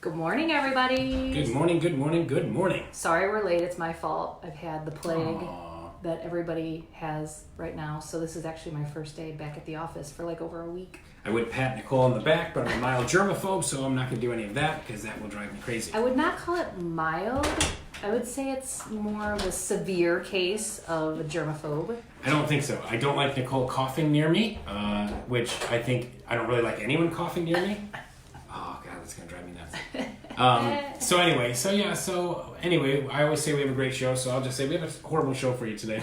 Good morning, everybody. Good morning, good morning, good morning. Sorry we're late. It's my fault. I've had the plague Aww. that everybody has right now. So this is actually my first day back at the office for like over a week. I would pat Nicole on the back, but I'm a mild germaphobe, so I'm not going to do any of that because that will drive me crazy. I would not call it mild. I would say it's more of a severe case of a germaphobe. I don't think so. I don't like Nicole coughing near me, which I don't really like anyone coughing near me. Oh, God, that's going to drive me nuts. So anyway, I always say we have a great show, so I'll just say we have a horrible show for you today.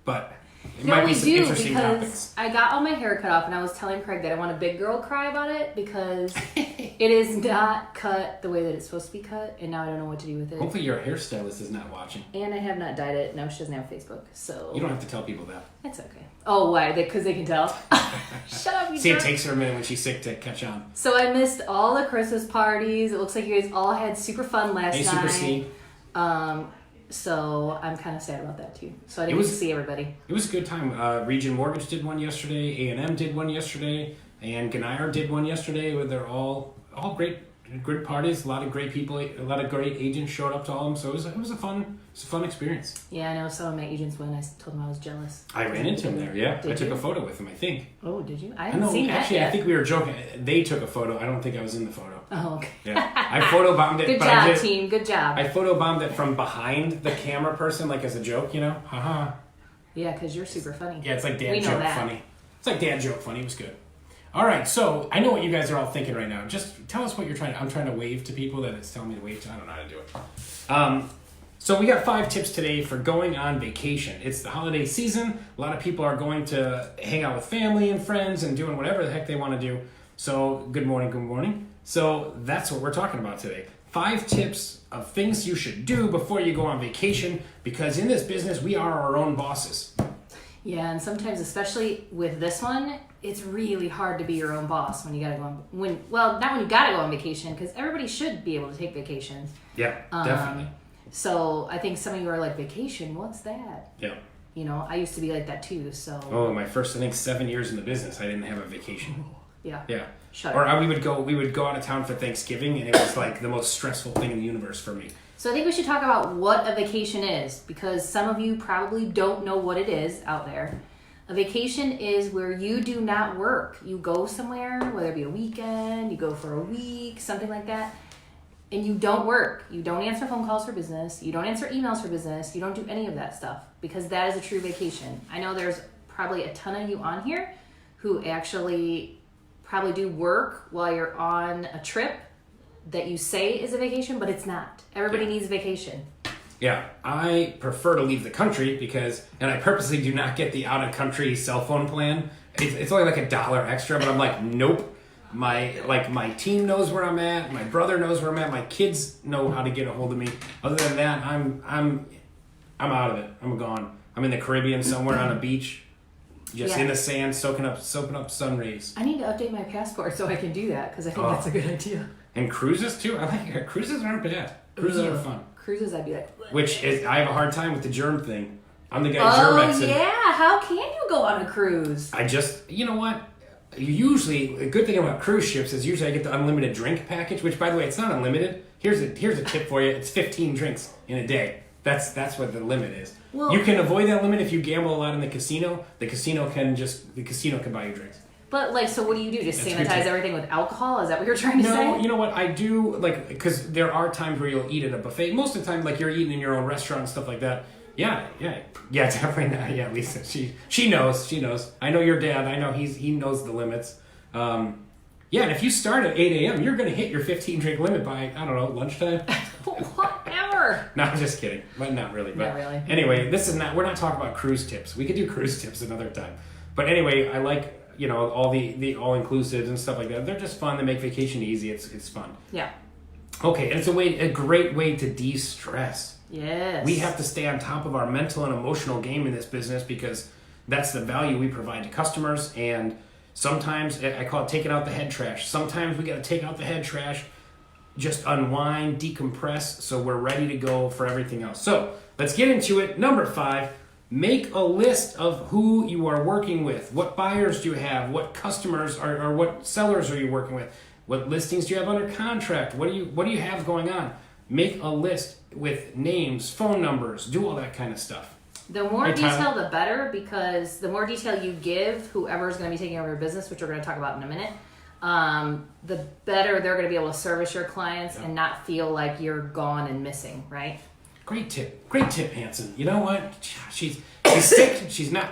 But it might be some interesting topics. I got all my hair cut off, and I was telling Craig that I want a big girl cry about it because it is not cut the way that it's supposed to be cut, and now I don't know what to do with it. Hopefully your hairstylist is not watching. And I have not dyed it. No, she doesn't have Facebook, so... You don't have to tell people that. It's okay. Oh, why? Because they can tell? Shut up, you See, jerk. it takes her a minute when she's sick to catch on. So I missed all the Christmas parties. It looks like you guys all had super fun last night. Super C. So I'm kind of sad about that too. So I didn't get to see everybody. It was a good time. Region Mortgage did one yesterday. A&M did one yesterday. And Ganire did one yesterday. Where they're all great parties. A lot of great people. A lot of great agents showed up to all of them. So it was a fun experience. Yeah, I know some of my agents went. I told them I was jealous. I ran into him there. Yeah, I took you? a photo with him. I think. Oh, did you? I haven't seen that actually, yet. I think we were joking. They took a photo. I don't think I was in the photo. Oh, okay. Yeah, I photobombed it. Good but job, team. Good job. I photobombed it from behind the camera person, like as a joke, you know? Haha. Yeah, because you're super funny. Yeah, it's like dad We know joke that. funny. It's like dad joke funny. It was good. All right, so I know what you guys are all thinking right now. Just tell us what you're trying to... I'm trying to wave to people that it's telling me to wave to. I don't know how to do it. So we got 5 tips today for going on vacation. It's the holiday season. A lot of people are going to hang out with family and friends and doing whatever the heck they want to do. So good morning, good morning. So that's what we're talking about today. 5 tips of things you should do before you go on vacation, because in this business, we are our own bosses. Yeah, and sometimes, especially with this one, it's really hard to be your own boss when you gotta go on, not when you gotta go on vacation, because everybody should be able to take vacations. Yeah, definitely. So I think some of you are like, vacation, what's that? Yeah. You know, I used to be like that too, so. Oh, my first, I think, 7 years in the business, I didn't have a vacation. Yeah. Yeah. Shut or up. we would go out of town for Thanksgiving, and it was like the most stressful thing in the universe for me. So I think we should talk about what a vacation is, because some of you probably don't know what it is out there. A vacation is where you do not work. You go somewhere, whether it be a weekend, you go for a week, something like that, and you don't work. You don't answer phone calls for business. You don't answer emails for business. You don't do any of that stuff, because that is a true vacation. I know there's probably a ton of you on here who actually probably do work while you're on a trip that you say is a vacation, but it's not. Everybody needs a vacation. Yeah, I prefer to leave the country and I purposely do not get the out-of-country cell phone plan. It's only like $1 extra, but I'm like, nope. My team knows where I'm at. My brother knows where I'm at. My kids know how to get a hold of me. Other than that, I'm out of it. I'm gone. I'm in the Caribbean somewhere on a beach, just in the sand, soaking up sun rays. I need to update my passport so I can do that, because I think that's a good idea. And cruises too. I like it. Cruises aren't bad. Cruises are fun. Cruises, I'd be like... I have a hard time with the germ thing. I'm the guy germ-exing. Oh, yeah. How can you go on a cruise? You know what? Usually, a good thing about cruise ships is usually I get the unlimited drink package, which, by the way, it's not unlimited. Here's a tip for you. It's 15 drinks in a day. That's what the limit is. Well, you can avoid that limit if you gamble a lot in the casino. The casino can buy you drinks. But, so what do you do? Just sanitize everything with alcohol? Is that what you're trying to say? No, you know what? I do, because there are times where you'll eat at a buffet. Most of the time, you're eating in your own restaurant and stuff like that. Yeah, definitely not. Yeah, Lisa, she knows. I know your dad. I know he knows the limits. And if you start at 8 a.m., you're going to hit your 15-drink limit by, I don't know, lunchtime. Whatever. No, I'm just kidding. But not really. Not really. Anyway, we're not talking about cruise tips. We could do cruise tips another time. But anyway, I like... all the all-inclusives and stuff like that. They're just fun. They make vacation easy. It's fun. Yeah. Okay, and it's a great way to de-stress. Yes. We have to stay on top of our mental and emotional game in this business, because that's the value we provide to customers. And sometimes, I call it taking out the head trash. Sometimes we got to take out the head trash, just unwind, decompress, so we're ready to go for everything else. So let's get into it. Number 5, make a list of who you are working with. What buyers do you have? What customers or what sellers are you working with? What listings do you have under contract? What do you have going on? Make a list with names, phone numbers, do all that kind of stuff. The more detail, the better, because the more detail you give whoever's going to be taking over your business, which we're going to talk about in a minute, the better they're going to be able to service your clients and not feel like you're gone and missing, right? Great tip, Hanson. You know what? She's sick. She's not.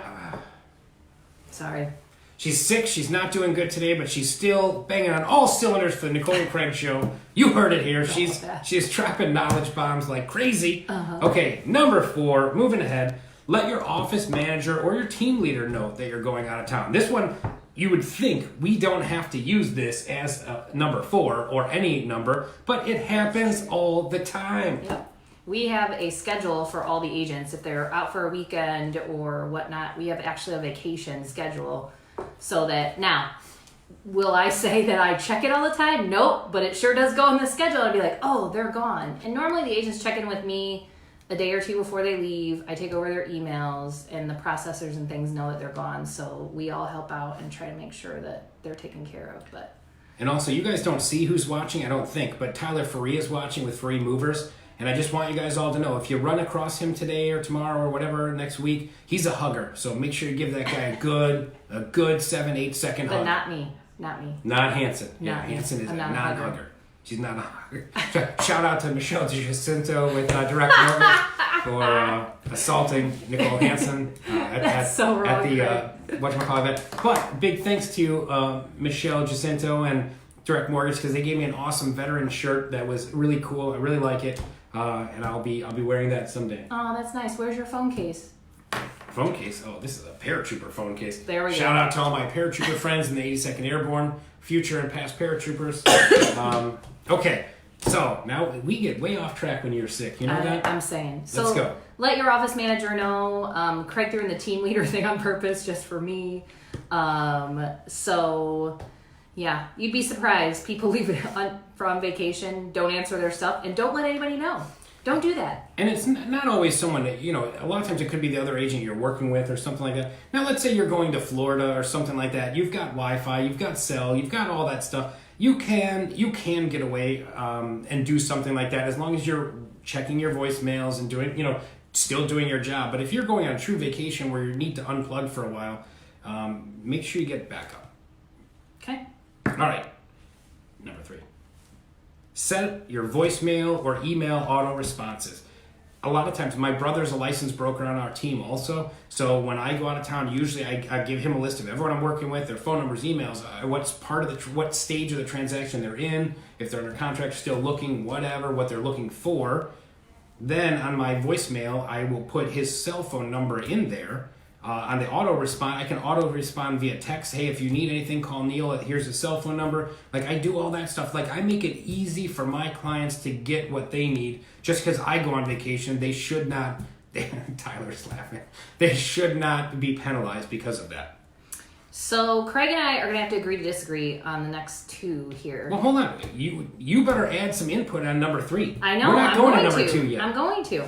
Sorry. She's sick. She's not doing good today, but she's still banging on all cylinders for the Nicole and Craig show. You heard it here. She's dropping knowledge bombs like crazy. Okay, number 4. Moving ahead. Let your office manager or your team leader know that you're going out of town. This one, you would think we don't have to use this as number 4 or any number, but it happens all the time. Yep. We have a schedule for all the agents. If they're out for a weekend or whatnot, we have actually a vacation schedule. So that now, will I say that I check it all the time? Nope, but it sure does go in the schedule. I'd be like, oh, they're gone. And normally the agents check in with me a day or two before they leave. I take over their emails, and the processors and things know that they're gone. So we all help out and try to make sure that they're taken care of. And also, you guys don't see who's watching, I don't think, but Tyler Ferree is watching with Ferree Movers. And I just want you guys all to know, if you run across him today or tomorrow or whatever next week, he's a hugger. So make sure you give that guy a good 7-8 second hug. But not me. Not Hanson. Not me. Hanson is a not a non-hugger. hugger. She's not a hugger. Shout out to Michelle Jacinto with Direct Mortgage for assaulting Nicole Hanson at the whatchamacallit. But big thanks to Michelle Jacinto and Direct Mortgage, because they gave me an awesome veteran shirt that was really cool. I really like it. And I'll be wearing that someday. Oh, that's nice. Where's your phone case? Phone case? Oh, this is a paratrooper phone case. There we go. Shout out to all my paratrooper friends in the 82nd Airborne, future and past paratroopers. Okay, so now we get way off track when you're sick. You know that? I'm saying. So let's go. Let your office manager know. Craig threw in the team leader thing on purpose just for me. So... yeah, you'd be surprised. People leave it on vacation, don't answer their stuff, and don't let anybody know. Don't do that. And it's not always someone that, a lot of times it could be the other agent you're working with or something like that. Now, let's say you're going to Florida or something like that. You've got Wi-Fi, you've got cell, you've got all that stuff. You can get away and do something like that as long as you're checking your voicemails and doing, still doing your job. But if you're going on a true vacation where you need to unplug for a while, make sure you get backup. Okay. All right, number 3. Set your voicemail or email auto responses. A lot of times, my brother's a licensed broker on our team also, so when I go out of town, usually I give him a list of everyone I'm working with, their phone numbers, emails, what's part of what stage of the transaction they're in, if they're under contract, still looking, whatever, what they're looking for. Then on my voicemail, I will put his cell phone number in there. On the auto respond, I can auto respond via text. Hey, if you need anything, call Neil. Here's his cell phone number. Like, I do all that stuff. Like, I make it easy for my clients to get what they need. Just because I go on vacation, they should not. Tyler's laughing. They should not be penalized because of that. So Craig and I are going to have to agree to disagree on the next 2 here. Well, hold on. You better add some input on number 3. I know. We're not going to number 2 yet. I'm going to.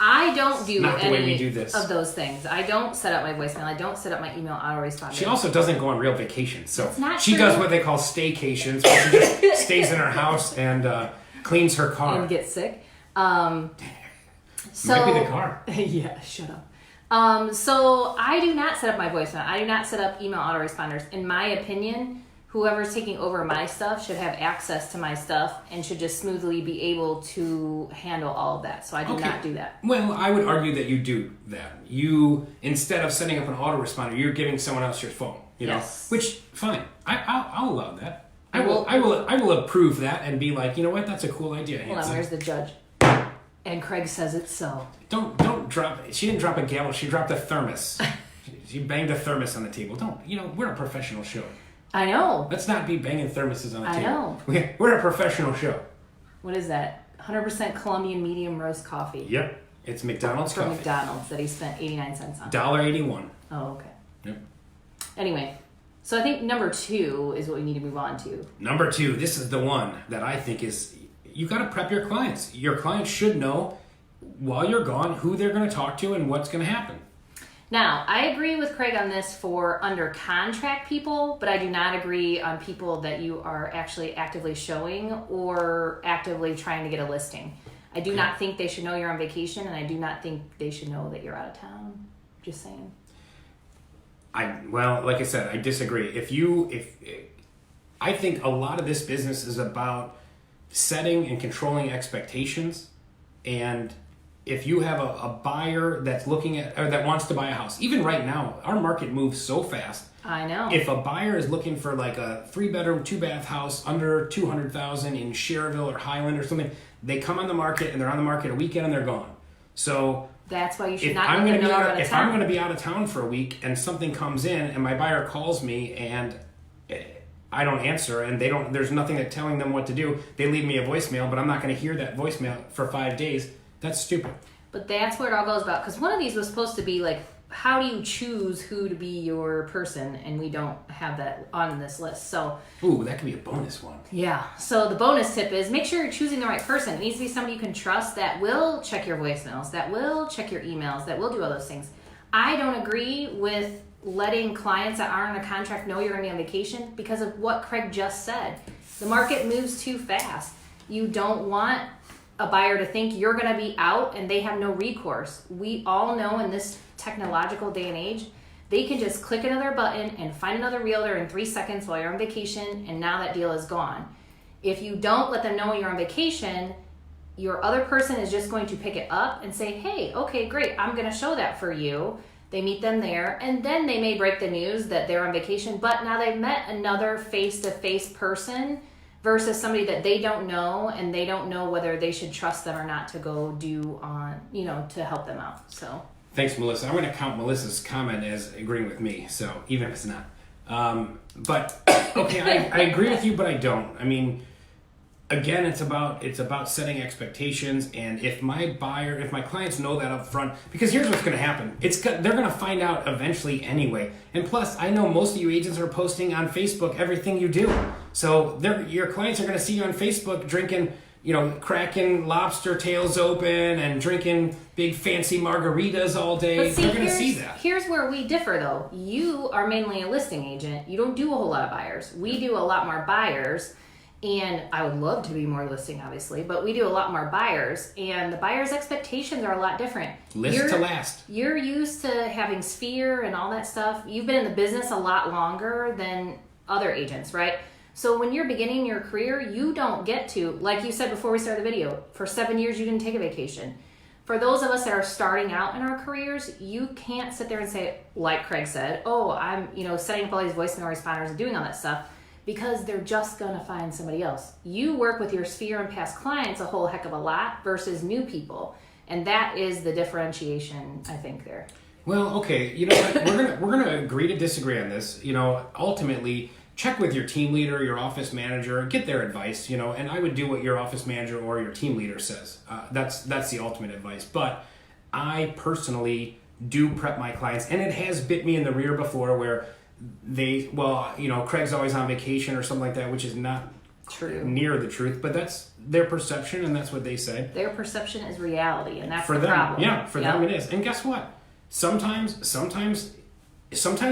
I don't do any of those things. I don't set up my voicemail. I don't set up my email autoresponder. She also doesn't go on real vacations. So she does what they call staycations, where she just stays in her house and cleans her car. And gets sick. Might be the car. Yeah, shut up. So I do not set up my voicemail. I do not set up email autoresponders. In my opinion, whoever's taking over my stuff should have access to my stuff and should just smoothly be able to handle all of that. So I do not do that. Well, I would argue that you do that. You, instead of setting up an autoresponder, you're giving someone else your phone. Yes. Which, fine. I'll allow that. I will approve that and be like, you know what? That's a cool idea. Hold on, where's the judge? And Craig says it's so. Don't drop. She didn't drop a gavel. She dropped a thermos. She banged a thermos on the table. We're a professional show. I know. Let's not be banging thermoses on the table. I know. We're a professional show. What is that? 100% Colombian medium roast coffee. Yep. It's McDonald's coffee. From McDonald's that he spent 89 cents on. $1.81. Oh, okay. Yep. Anyway, so I think number 2 is what we need to move on to. Number 2, this is the one that I think is, you got to prep your clients. Your clients should know while you're gone who they're going to talk to and what's going to happen. Now, I agree with Craig on this for under contract people, but I do not agree on people that you are actually actively showing or actively trying to get a listing. I do not think they should know you're on vacation, and I do not think they should know that you're out of town. Just saying. Well, like I said, I disagree. I think a lot of this business is about setting and controlling expectations, and if you have a buyer that's looking at or that wants to buy a house, even right now, our market moves so fast. I know. If a buyer is looking for like a 3-bedroom, 2-bath house under $200,000 in Cherville or Highland or something, they come on the market and they're on the market a weekend and they're gone. So that's why you should if not I'm let going them know you're out of if town. I'm going to be out of town for a week and something comes in and my buyer calls me and I don't answer and there's nothing that telling them what to do, they leave me a voicemail, but I'm not going to hear that voicemail for 5 days. That's stupid. But that's where it all goes about, because one of these was supposed to be like, how do you choose who to be your person? And we don't have that on this list. So, ooh, that could be a bonus one. yeah. So the bonus tip is make sure you're choosing the right person. It needs to be somebody you can trust that will check your voicemails, that will check your emails, that will do all those things. I don't agree with letting clients that aren't on a contract know you're going to be on vacation because of what Craig just said. The market moves too fast. You don't want a buyer to think you're going to be out and they have no recourse. We all know in this technological day and age, they can just click another button and find another realtor in 3 seconds while you're on vacation, and now that deal is gone. If you don't let them know you're on vacation, your other person is just going to pick it up and say, hey, okay, great, I'm going to show that for you. They meet them there, and then they may break the news that they're on vacation, but now they've met another face-to-face person versus somebody that they don't know, and they don't know whether they should trust them or not to go do on, to help them out. So thanks, Melissa. I'm going to count Melissa's comment as agreeing with me, so even if it's not. But okay, I agree with you, but I don't. I mean, again, it's about setting expectations, and if my clients know that up front, because here's what's going to happen. They're going to find out eventually anyway. And plus, I know most of you agents are posting on Facebook everything you do. So your clients are going to see you on Facebook drinking, cracking lobster tails open and drinking big fancy margaritas all day. But see, they're going to see that. Here's where we differ, though. You are mainly a listing agent. You don't do a whole lot of buyers. We do a lot more buyers. And I would love to be more listing, obviously, but we do a lot more buyers, and the buyers' expectations are a lot different. List to last. You're used to having Sphere and all that stuff. You've been in the business a lot longer than other agents, right? So when you're beginning your career, you don't get to, like you said before we started the video, for 7 years you didn't take a vacation. For those of us that are starting out in our careers, you can't sit there and say, like Craig said, oh, I'm setting up all these voicemail responders and doing all that stuff, because they're just going to find somebody else. You work with your Sphere and past clients a whole heck of a lot versus new people. And that is the differentiation, I think, there. Well, okay, you know what? we're gonna agree to disagree on this. Ultimately, check with your team leader, your office manager, get their advice, and I would do what your office manager or your team leader says. That's the ultimate advice. But I personally do prep my clients, and it has bit me in the rear before where Craig's always on vacation or something like that, which is not true, near the truth, but that's their perception and that's what they say. Their perception is reality, and that's for the them. problem. Yeah, for them it is. And guess what? Sometimes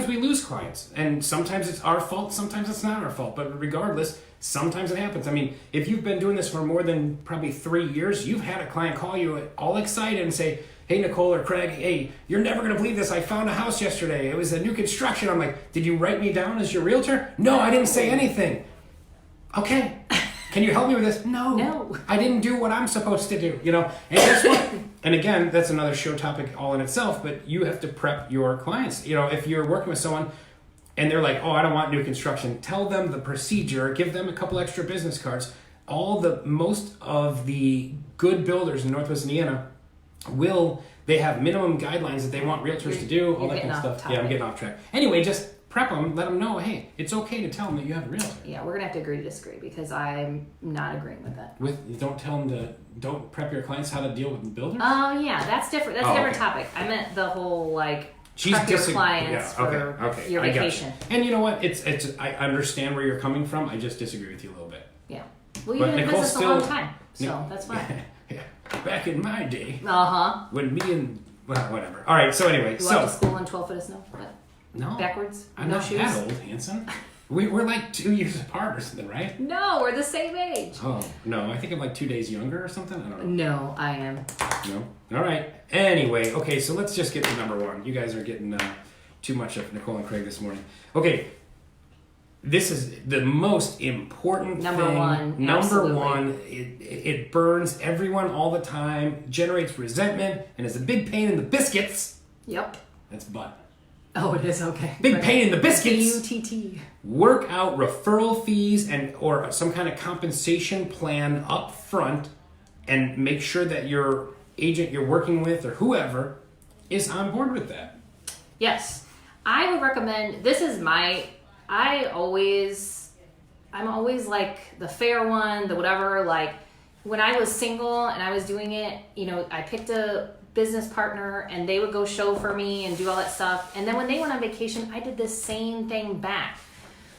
we lose clients, and sometimes it's our fault, sometimes it's not our fault, but regardless, sometimes it happens. I mean, if you've been doing this for more than probably 3 years, you've had a client call you all excited and say, hey, Nicole or Craig, hey, you're never going to believe this. I found a house yesterday. It was a new construction. I'm like, did you write me down as your realtor? No, I didn't say anything. Okay. Can you help me with this? No. I didn't do what I'm supposed to do, And guess what? And again, that's another show topic all in itself, but you have to prep your clients. If you're working with someone and they're like, oh, I don't want new construction, tell them the procedure, give them a couple extra business cards. Most of the good builders in Northwest Indiana they have minimum guidelines that they want realtors to do, all that kind of stuff. Topic. Yeah, I'm getting off track. Anyway, just prep them, let them know, hey, it's okay to tell them that you have a realtor. Yeah, we're going to have to agree to disagree because I'm not agreeing with that. Don't prep your clients how to deal with builders? Oh, yeah, that's different. That's a different topic. I meant the whole, prep your clients for your vacation. And you know what? I understand where you're coming from. I just disagree with you a little bit. Yeah. Well, you've been in business a long time, so that's fine. Yeah. Back in my day, Uh-huh. when me and Well, whatever. All right. So anyway, You went to school in 12 foot of snow? What? No. Backwards? I'm No not shoes? that old, Hanson. We're like 2 years apart or something, right? No, we're the same age. Oh, no. I think I'm like 2 days younger or something. I don't know. No, I am. No? All right. Anyway, okay, so let's just get to number one. You guys are getting too much of Nicole and Craig this morning. Okay. This is the most important Number thing. one. Number Absolutely. one. It burns everyone all the time, generates resentment, and is a big pain in the biscuits. Yep. That's butt. Oh, it is? Okay. Big pain in the biscuits. B-U-T-T. Work out referral fees or some kind of compensation plan up front, and make sure that your agent you're working with or whoever is on board with that. Yes. I would recommend, I'm always like the fair one, the whatever. Like when I was single and I was doing it, I picked a business partner and they would go show for me and do all that stuff. And then when they went on vacation, I did the same thing back.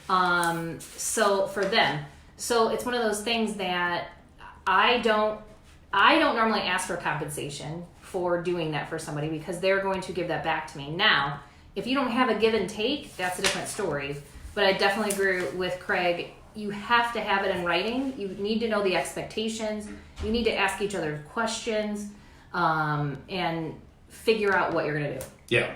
So for them, so it's one of those things that I don't normally ask for compensation for doing that for somebody because they're going to give that back to me. Now, if you don't have a give and take, that's a different story. But I definitely agree with Craig. You have to have it in writing. You need to know the expectations. You need to ask each other questions, and figure out what you're gonna do. Yeah.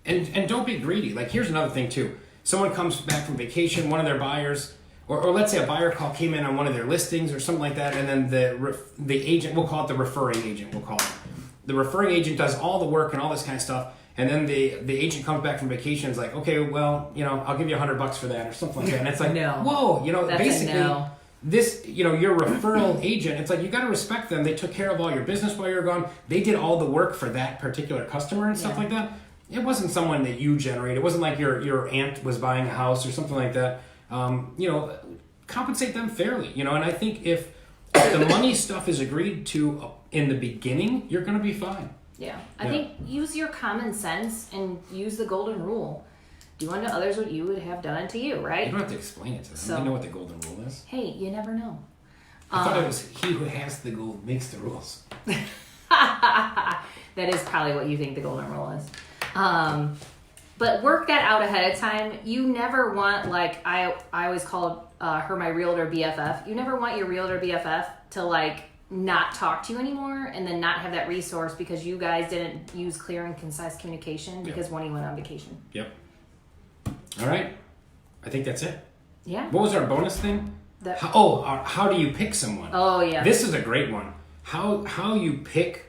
And don't be greedy. Like here's another thing too. Someone comes back from vacation, one of their buyers, or let's say a buyer came in on one of their listings or something like that, and then the agent, we'll call it the referring agent. The referring agent does all the work and all this kind of stuff. And then the agent comes back from vacation and is like, okay, well, I'll give you $100 for that or something like that. And it's like, No. Whoa, That's basically, a no. this, your referral agent, it's like, you got to respect them. They took care of all your business while you were gone. They did all the work for that particular customer and stuff like that. It wasn't someone that you generated. It wasn't like your aunt was buying a house or something like that. Compensate them fairly, and I think if the money stuff is agreed to in the beginning, you're going to be fine. Yeah. I think use your common sense and use the golden rule. Do unto others what you would have done unto you, right? You don't have to explain it to them. So, they know what the golden rule is. Hey, you never know. I thought it was he who has the gold makes the rules. That is probably what you think the golden rule is. But work that out ahead of time. You never want, like, I always called her my realtor BFF. You never want your realtor BFF to, not talk to you anymore and then not have that resource because you guys didn't use clear and concise communication because one of you went on vacation. Yep. All right. I think that's it. Yeah. What was our bonus thing? How do you pick someone? Oh, yeah. This is a great one. How you pick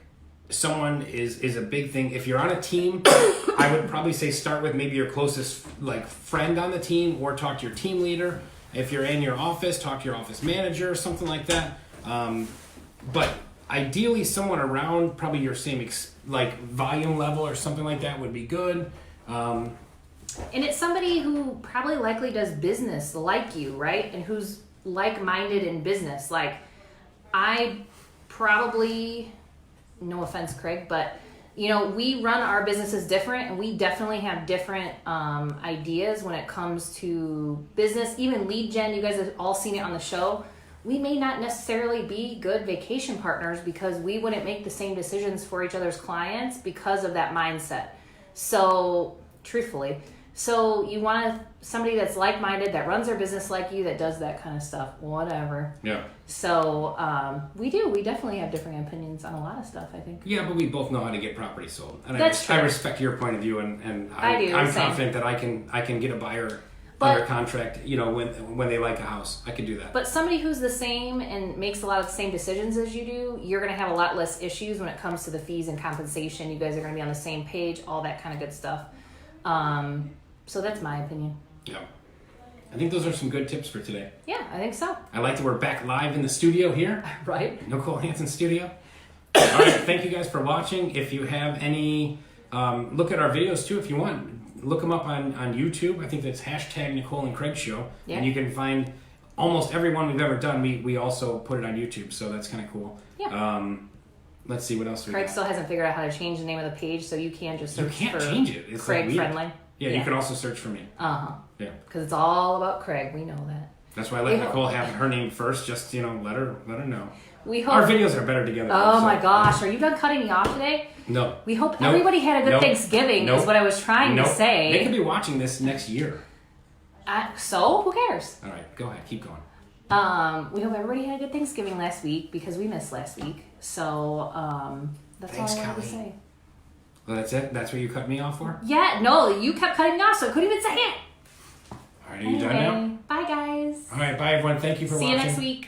someone is a big thing. If you're on a team, I would probably say start with maybe your closest friend on the team or talk to your team leader. If you're in your office, talk to your office manager or something like that. But ideally, someone around probably your same volume level or something like that would be good. And it's somebody who probably likely does business like you, right? And who's like-minded in business. Like, I probably, no offense, Craig, but we run our businesses different, and we definitely have different ideas when it comes to business. Even lead gen, you guys have all seen it on the show. We may not necessarily be good vacation partners because we wouldn't make the same decisions for each other's clients because of that mindset. So, truthfully, you want somebody that's like-minded, that runs their business like you, that does that kind of stuff, whatever. Yeah. So, we definitely have different opinions on a lot of stuff, I think. Yeah, but we both know how to get property sold. And That's true. I respect your point of view, and I'm confident that I can get a buyer under contract, when they like a house. I could do that. But somebody who's the same and makes a lot of the same decisions as you do, you're going to have a lot less issues when it comes to the fees and compensation. You guys are going to be on the same page, all that kind of good stuff. So that's my opinion. Yeah. I think those are some good tips for today. Yeah, I think so. I like that we're back live in the studio here. Right. Nicole Hansen studio. All right, thank you guys for watching. If you have any, look at our videos too if you want. Look them up on YouTube. I think that's hashtag Nicole and Craig Show. Yeah. And you can find almost every one we've ever done. We also put it on YouTube, so that's kind of cool. Yeah. Let's see what else we got. Craig still hasn't figured out how to change the name of the page, so you can just search for change it. It's Craig Friendly. Yeah, you can also search for me. Uh-huh. Yeah. Because it's all about Craig. We know that. That's why I let Nicole have her name first. Just let her know. We hope our videos are better together. Oh my gosh, are you done cutting me off today? No. We hope Nope. everybody had a good Nope. Thanksgiving. Nope. Is what I was trying to say. They could be watching this next year. So who cares? All right, go ahead, keep going. We hope everybody had a good Thanksgiving last week because we missed last week. So that's Thanks, all I wanted Kelly. to say. Well, that's it. That's what you cut me off for. Yeah, no, you kept cutting me off, so I couldn't even say it. All right, are you done now? Bye, guys. All right, bye everyone. Thank you for See watching. you next week.